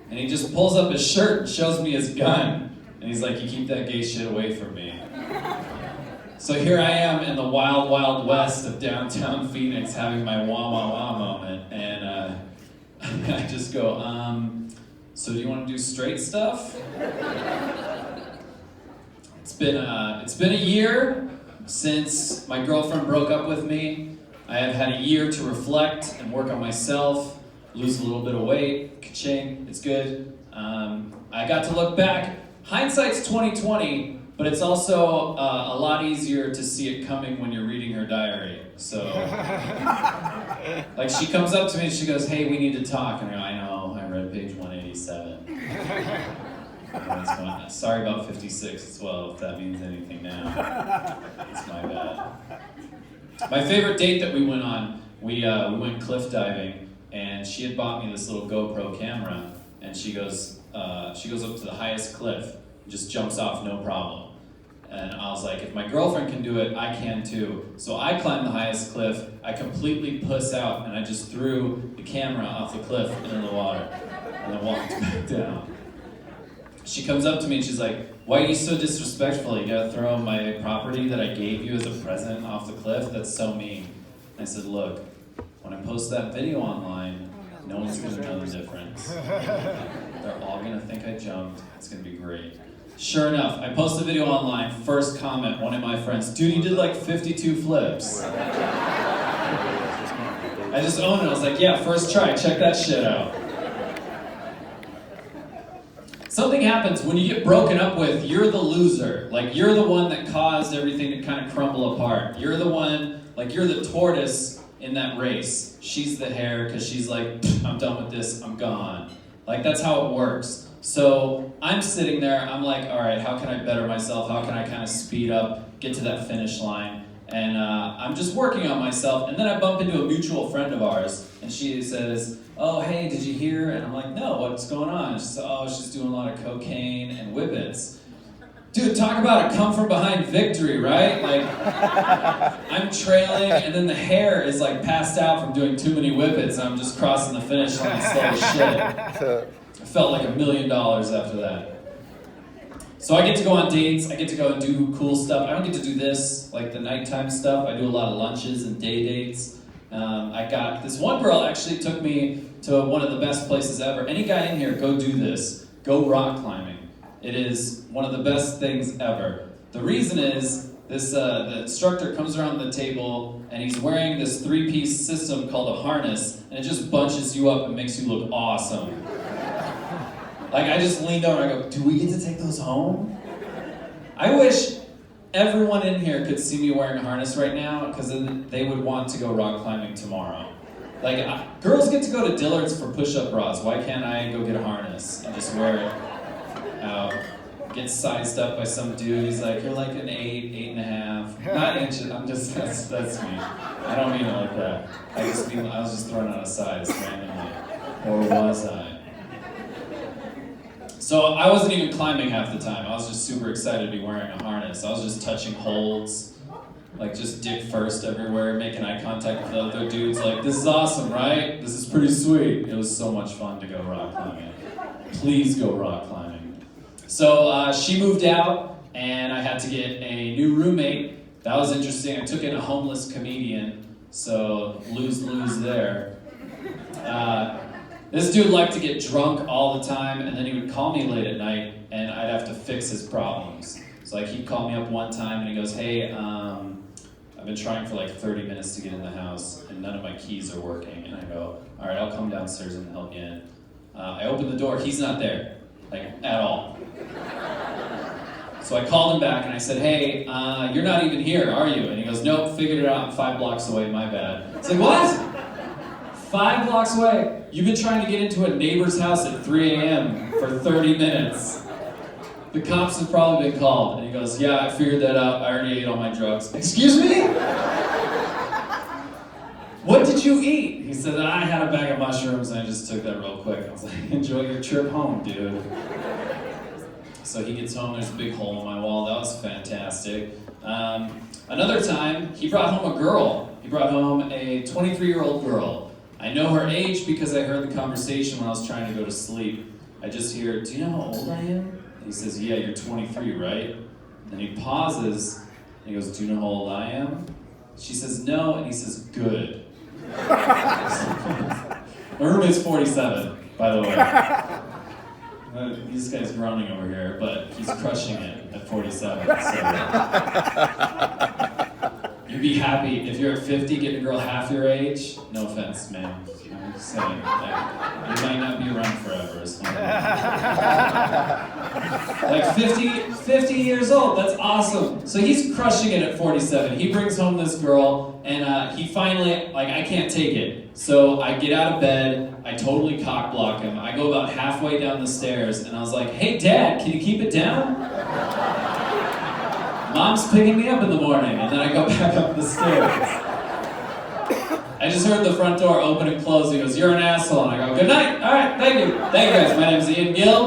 And he just pulls up his shirt and shows me his gun. And he's like, you keep that gay shit away from me. So here I am in the wild, wild west of downtown Phoenix having my wah wah wah moment. And I just go, so do you want to do straight stuff? It's been a year since my girlfriend broke up with me. I have had a year to reflect and work on myself, lose a little bit of weight, ka-ching, it's good. I got to look back. Hindsight's 20/20, but it's also a lot easier to see it coming when you're reading her diary. So, like she comes up to me and she goes, hey, we need to talk. And I go, I know, I read page 187. Sorry about 56 as well, if that means anything now. It's my bad. My favorite date that we went on, we went cliff diving, and she had bought me this little GoPro camera, and she goes up to the highest cliff, just jumps off, no problem. And I was like, if my girlfriend can do it, I can too. So I climbed the highest cliff, I completely puss out, and I just threw the camera off the cliff into the water, and then walked back down. She comes up to me and she's like, why are you so disrespectful? You gotta throw my property that I gave you as a present off the cliff? That's so mean. And I said, look, when I post that video online, no one's gonna know the difference. They're all gonna think I jumped. It's gonna be great. Sure enough, I post the video online, first comment, one of my friends, dude, you did like 52 flips. I just owned it. I was like, yeah, first try, check that shit out. Something happens when you get broken up with, you're the loser. Like, you're the one that caused everything to kind of crumble apart. You're the one, like, you're the tortoise in that race. She's the hare, because she's like, I'm done with this, I'm gone. Like, that's how it works. So I'm sitting there, I'm like, all right, how can I better myself? How can I kind of speed up, get to that finish line? And I'm just working on myself. And then I bump into a mutual friend of ours, and she says, oh, hey, did you hear? And I'm like, no, what's going on? She said, oh, she's doing a lot of cocaine and whippets. Dude, talk about a come from behind victory, right? Like, I'm trailing, and then the hare is like passed out from doing too many whippets, and I'm just crossing the finish line slow as shit. I felt like $1 million after that. So I get to go on dates, I get to go and do cool stuff. I don't get to do this, like the nighttime stuff. I do a lot of lunches and day dates. I got this one girl actually took me to one of the best places ever. Any guy in here, go do this. Go rock climbing. It is one of the best things ever. The reason is, the instructor comes around the table and he's wearing this 3-piece system called a harness, and it just bunches you up and makes you look awesome. Like, I just leaned over and I go, do we get to take those home? I wish everyone in here could see me wearing a harness right now, because then they would want to go rock climbing tomorrow. Like, girls get to go to Dillard's for push-up bras. Why can't I go get a harness and just wear it out? Get sized up by some dude. He's like, you're like an 8, 8.5. Not inches. I'm just, that's me. I don't mean it like that. I was just throwing out a size randomly. Or was I? So I wasn't even climbing half the time. I was just super excited to be wearing a harness. I was just touching holds, like just dick first everywhere, making eye contact with other dudes. Like, this is awesome, right? This is pretty sweet. It was so much fun to go rock climbing. Please go rock climbing. So she moved out, and I had to get a new roommate. That was interesting. I took in a homeless comedian, so lose-lose there. This dude liked to get drunk all the time, and then he would call me late at night, and I'd have to fix his problems. So like, he'd call me up one time, and he goes, hey, I've been trying for like 30 minutes to get in the house, and none of my keys are working. And I go, all right, I'll come downstairs and help you in. I open the door, he's not there, like, at all. So I called him back, and I said, hey, you're not even here, are you? And he goes, nope, figured it out, 5 blocks away, my bad. It's like, what? 5 blocks away. You've been trying to get into a neighbor's house at 3 a.m. for 30 minutes. The cops have probably been called. And he goes, yeah, I figured that out. I already ate all my drugs. Excuse me? What did you eat? He said, I had a bag of mushrooms and I just took that real quick. I was like, enjoy your trip home, dude. So he gets home, there's a big hole in my wall. That was fantastic. Another time, he brought home a girl. He brought home a 23-year-old girl. I know her age because I heard the conversation when I was trying to go to sleep. I just hear, do you know how old I am? And he says, yeah, you're 23, right? And he pauses, and he goes, do you know how old I am? She says, no, and he says, good. My roommate's 47, by the way. This guy's groaning over here, but he's crushing it at 47, so. You'd be happy if you're at 50 getting a girl half your age. No offense, man. I'm just saying, like, you might not be around forever. So. Like 50 years old, that's awesome. So he's crushing it at 47. He brings home this girl, and he finally, like, I can't take it. So I get out of bed, I totally cock block him. I go about halfway down the stairs, and I was like, hey, Dad, can you keep it down? Mom's picking me up in the morning, and then I go back up the stairs. I just heard the front door open and close. He goes, you're an asshole. And I go, good night. All right, thank you. Thank you guys. My name's Ian Gill.